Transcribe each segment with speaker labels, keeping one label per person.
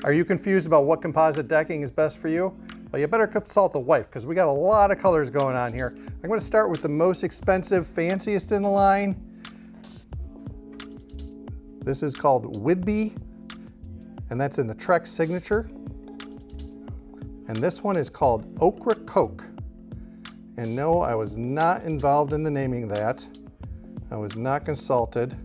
Speaker 1: Are you confused about what composite decking is best for you? Well, you better consult a wife because we got a lot of colors going on here. I'm going to start with the most expensive, fanciest in the line. This is called Whidbey, and that's in the Trex signature. And this one is called Ochre Coke. And no, I was not involved in the naming of that. I was not consulted.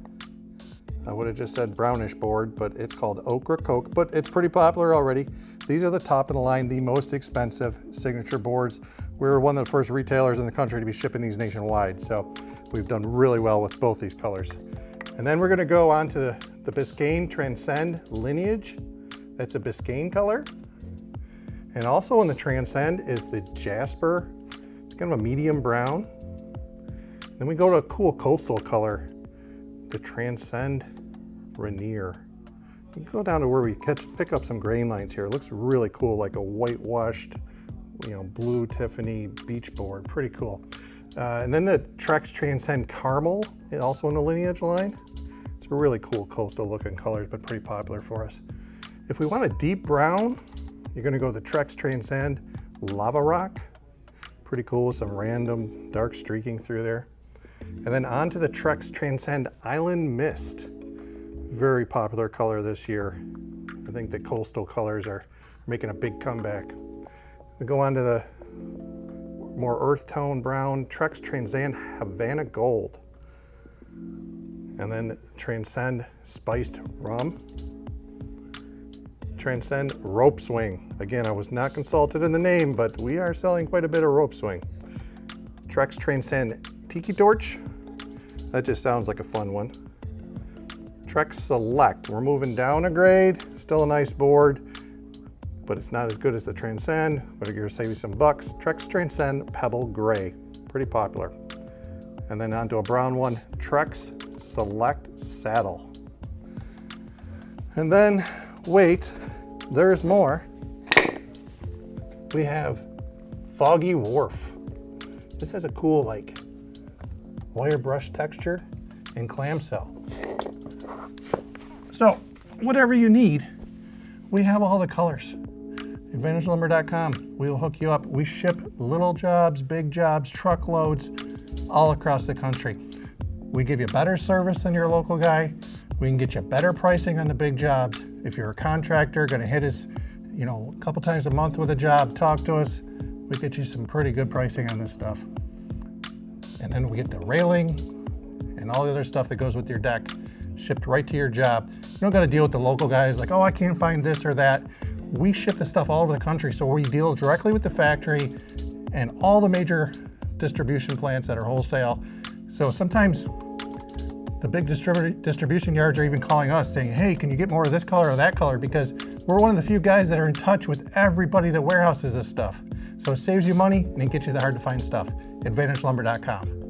Speaker 1: I would have just said brownish board, but it's called Ochre Coke, but it's pretty popular already. These are the top of the line, the most expensive signature boards. We're one of the first retailers in the country to be shipping these nationwide, so we've done really well with both these colors. And then we're gonna go on to the Biscayne Transcend lineage. That's a Biscayne color. And also in the Transcend is the Jasper. It's kind of a medium brown. Then we go to a cool coastal color, the Transcend Rainier. You go down to where we pick up some grain lines here. It looks really cool, like a whitewashed, blue Tiffany beach board. Pretty cool. And then the Trex Transcend Caramel, also in the lineage line. It's a really cool coastal looking color. It's been pretty popular for us. If we want a deep brown, you're gonna go the Trex Transcend Lava Rock. Pretty cool with some random dark streaking through there. And then on to the Trex Transcend Island Mist. Very popular color this year. I think the coastal colors are making a big comeback. We go on to the more earth tone brown Trex Transcend Havana Gold. And then Transcend Spiced Rum. Transcend Rope Swing. Again, I was not consulted in the name, but we are selling quite a bit of rope swing. Trex Transcend Tiki Torch. That just sounds like a fun one. Trex Select. We're moving down a grade. Still a nice board, but it's not as good as the Transcend, but you're gonna save you some bucks. Trex Transcend Pebble Gray. Pretty popular. And then onto a brown one, Trex Select Saddle. And then, wait, there's more. We have Foggy Wharf. This has a cool, wire brush texture and clamshell. So, whatever you need, we have all the colors. AdvantageLumber.com, we will hook you up. We ship little jobs, big jobs, truckloads, all across the country. We give you better service than your local guy. We can get you better pricing on the big jobs. If you're a contractor, gonna hit us, a couple times a month with a job, talk to us. We get you some pretty good pricing on this stuff. And then we get the railing and all the other stuff that goes with your deck shipped right to your job. You don't gotta deal with the local guys like, oh, I can't find this or that. We ship the stuff all over the country, so we deal directly with the factory and all the major distribution plants that are wholesale. So sometimes the big distribution yards are even calling us saying, hey, can you get more of this color or that color? Because we're one of the few guys that are in touch with everybody that warehouses this stuff. So it saves you money and it gets you the hard to find stuff. AdvantageLumber.com.